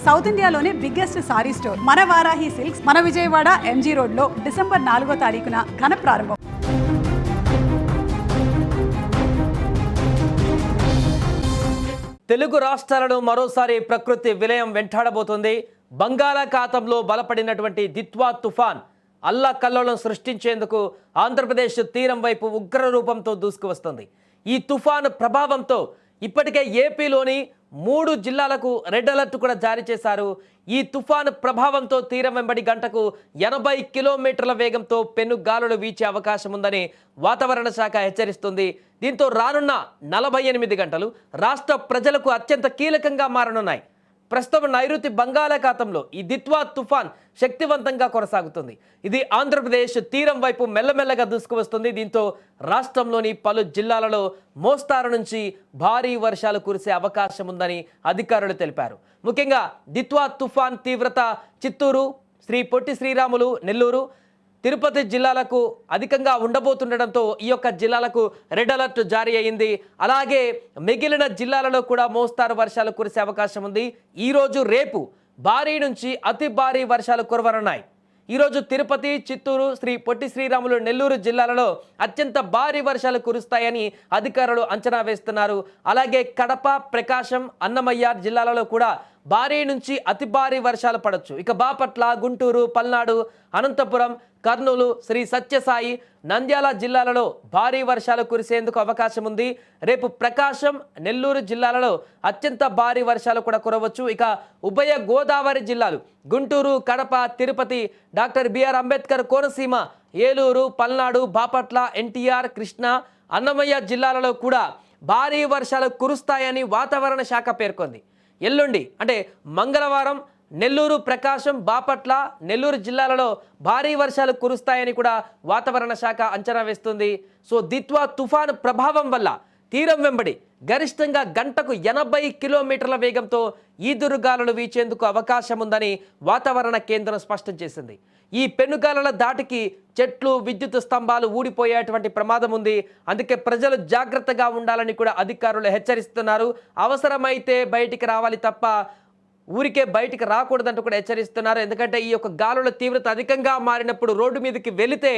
South ఇండియాలోనే biggest sorry store మన Varahi silks మన విజయవాడ ఎంజీ రోడ్ లో డిసెంబర్ 4వ తారీఖున ఘన ప్రారంభం. తెలుగు రాష్ట్రాలను మరోసారి ప్రకృతి విలయం వెంటాడబోతుంది. బంగాళాఖాతంలో బలపడినటువంటి దిత్వా తుఫాన్ అల్లకల్లోలం సృష్టించేందుకు ఆంధ్రప్రదేశ్ తీరం వైపు ఉగ్ర రూపంతో దూసుకువస్తుంది. ఈ తుఫాను ప్రభావంతో ఇప్పటికే ఏపీలోని 3 జిల్లాలకు రెడ్ అలర్ట్ కూడా జారీ చేశారు. ఈ తుఫాను ప్రభావంతో తీరం వెంబడి గంటకు 80 కిలోమీటర్ల వేగంతో పెనుగాలులు వీచే అవకాశం ఉందని వాతావరణ శాఖ హెచ్చరిస్తుంది. దీంతో రానున్న 48 గంటలు రాష్ట్ర ప్రజలకు అత్యంత కీలకంగా మారనున్నాయి. ప్రస్తుతం నైరుతి బంగాళాఖాతంలో ఈ దిత్వా తుఫాన్ శక్తివంతంగా కొనసాగుతుంది. ఇది ఆంధ్రప్రదేశ్ తీరం వైపు మెల్లమెల్లగా దూసుకువస్తుంది. దీంతో రాష్ట్రంలోని పలు జిల్లాలలో మోస్తారు నుంచి భారీ వర్షాలు కురిసే అవకాశం ఉందని అధికారులు తెలిపారు. ముఖ్యంగా దిత్వా తుఫాన్ తీవ్రత చిత్తూరు, శ్రీ పొట్టి శ్రీరాములు, నెల్లూరు, తిరుపతి జిల్లాలకు అధికంగా ఉండబోతుండడంతో ఈ యొక్క జిల్లాలకు రెడ్ అలర్ట్ జారీ అయింది. అలాగే మిగిలిన జిల్లాలలో కూడా మోస్తారు వర్షాలు కురిసే అవకాశం ఉంది. ఈరోజు రేపు భారీ నుంచి అతి భారీ వర్షాలు కురవనున్నాయి. ఈరోజు తిరుపతి, చిత్తూరు, శ్రీ పొట్టి శ్రీరాములు, నెల్లూరు జిల్లాలలో అత్యంత భారీ వర్షాలు కురుస్తాయని అధికారులు అంచనా వేస్తున్నారు. అలాగే కడప, ప్రకాశం, అన్నమయ్య జిల్లాలలో కూడా భారీ నుంచి అతి భారీ వర్షాలు పడవచ్చు. ఇక బాపట్ల, గుంటూరు, పల్నాడు, అనంతపురం, కర్నూలు, శ్రీ సత్యసాయి, నంద్యాల జిల్లాలలో భారీ వర్షాలు కురిసేందుకు అవకాశం ఉంది. రేపు ప్రకాశం, నెల్లూరు జిల్లాలలో అత్యంత భారీ వర్షాలు కూడా కురవచ్చు. ఇక ఉభయ గోదావరి జిల్లాలు గుంటూరు, కడప, తిరుపతి, డాక్టర్ బిఆర్ అంబేద్కర్ కోనసీమ, ఏలూరు, పల్నాడు, బాపట్ల, ఎన్టీఆర్, కృష్ణా, అన్నమయ్య జిల్లాలలో కూడా భారీ వర్షాలు కురుస్తాయని వాతావరణ శాఖ పేర్కొంది. ఎల్లుండి అంటే మంగళవారం నెల్లూరు, ప్రకాశం, బాపట్ల, నెల్లూరు జిల్లాలలో భారీ వర్షాలు కురుస్తాయని కూడా వాతావరణ శాఖ అంచనా వేస్తుంది. సో దిత్వా తుఫాను ప్రభావం వల్ల తీరం వెంబడి గరిష్టంగా గంటకు 80 కిలోమీటర్ల వేగంతో ఈదురుగాలులు వీచేందుకు అవకాశం ఉందని వాతావరణ కేంద్రం స్పష్టం చేసింది. ఈ పెనుగాలుల దాటికి చెట్లు, విద్యుత్ స్తంభాలు ఊడిపోయేటువంటి ప్రమాదం ఉంది. అందుకే ప్రజలు జాగ్రత్తగా ఉండాలని కూడా అధికారులు హెచ్చరిస్తున్నారు. అవసరమైతే బయటికి రావాలి తప్ప ఊరికే బయటికి రాకూడదంటూ కూడా హెచ్చరిస్తున్నారు. ఎందుకంటే ఈ యొక్క గాలుల తీవ్రత అధికంగా మారినప్పుడు రోడ్డు మీదకి వెళితే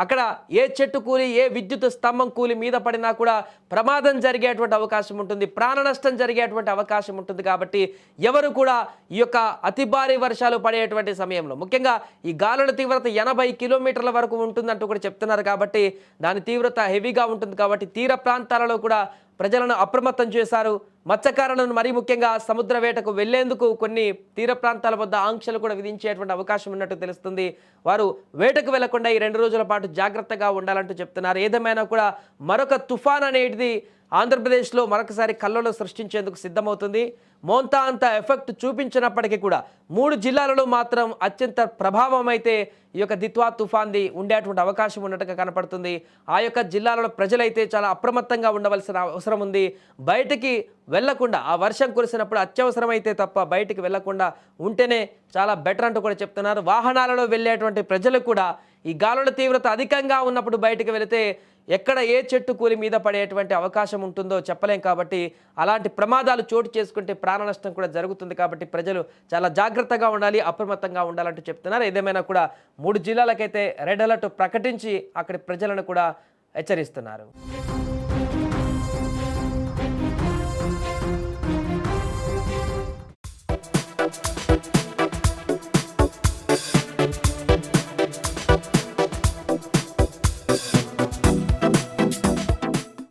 అక్కడ ఏ చెట్టు కూలి, ఏ విద్యుత్ స్తంభం కూలి మీద పడినా కూడా ప్రమాదం జరిగేటువంటి అవకాశం ఉంటుంది, ప్రాణ నష్టం జరిగేటువంటి అవకాశం ఉంటుంది. కాబట్టి ఎవరు కూడా ఈ యొక్క అతి భారీ వర్షాలు పడేటువంటి సమయంలో ముఖ్యంగా ఈ గాలుల తీవ్రత 80 కిలోమీటర్ల వరకు ఉంటుందంటూ కూడా చెప్తున్నారు. కాబట్టి దాని తీవ్రత హెవీగా ఉంటుంది. కాబట్టి తీర ప్రాంతాలలో కూడా ప్రజలను అప్రమత్తం చేశారు. మత్స్యకారులను మరీ ముఖ్యంగా సముద్ర వేటకు వెళ్లేందుకు కొన్ని తీర ప్రాంతాల వద్ద ఆంక్షలు కూడా విధించేటువంటి అవకాశం ఉన్నట్టు తెలుస్తుంది. వారు వేటకు వెళ్లకుండా ఈ 2 రోజుల పాటు జాగ్రత్తగా ఉండాలంటూ చెప్తున్నారు. ఏదేమైనా కూడా మరొక తుఫాన్ అనేది ఆంధ్రప్రదేశ్లో మరొకసారి కల్లోలం సృష్టించేందుకు సిద్ధమవుతుంది. మోంతా అంత ఎఫెక్ట్ చూపించినప్పటికీ కూడా 3 జిల్లాలలో మాత్రం అత్యంత ప్రభావం అయితే ఈ యొక్క దిత్వా తుఫాన్ది ఉండేటువంటి అవకాశం ఉన్నట్టుగా కనపడుతుంది. ఆ యొక్క జిల్లాలలో ప్రజలైతే చాలా అప్రమత్తంగా ఉండవలసిన అవసరం ఉంది. బయటికి వెళ్లకుండా ఆ వర్షం కురిసినప్పుడు అత్యవసరమైతే తప్ప బయటికి వెళ్లకుండా ఉంటేనే చాలా బెటర్ అంటూ కూడా చెప్తున్నారు. వాహనాలలో వెళ్ళేటువంటి ప్రజలు కూడా ఈ గాలుల తీవ్రత అధికంగా ఉన్నప్పుడు బయటికి వెళితే ఎక్కడ ఏ చెట్టు కూలి మీద పడేటువంటి అవకాశం ఉంటుందో చెప్పలేం. కాబట్టి అలాంటి ప్రమాదాలు చోటు చేసుకుంటే ప్రాణ నష్టం కూడా జరుగుతుంది. కాబట్టి ప్రజలు చాలా జాగ్రత్తగా ఉండాలి, అప్రమత్తంగా ఉండాలంటూ చెప్తున్నారు. ఏదేమైనా కూడా 3 జిల్లాలకైతే రెడ్ అలర్ట్ ప్రకటించి అక్కడి ప్రజలను కూడా హెచ్చరిస్తున్నారు.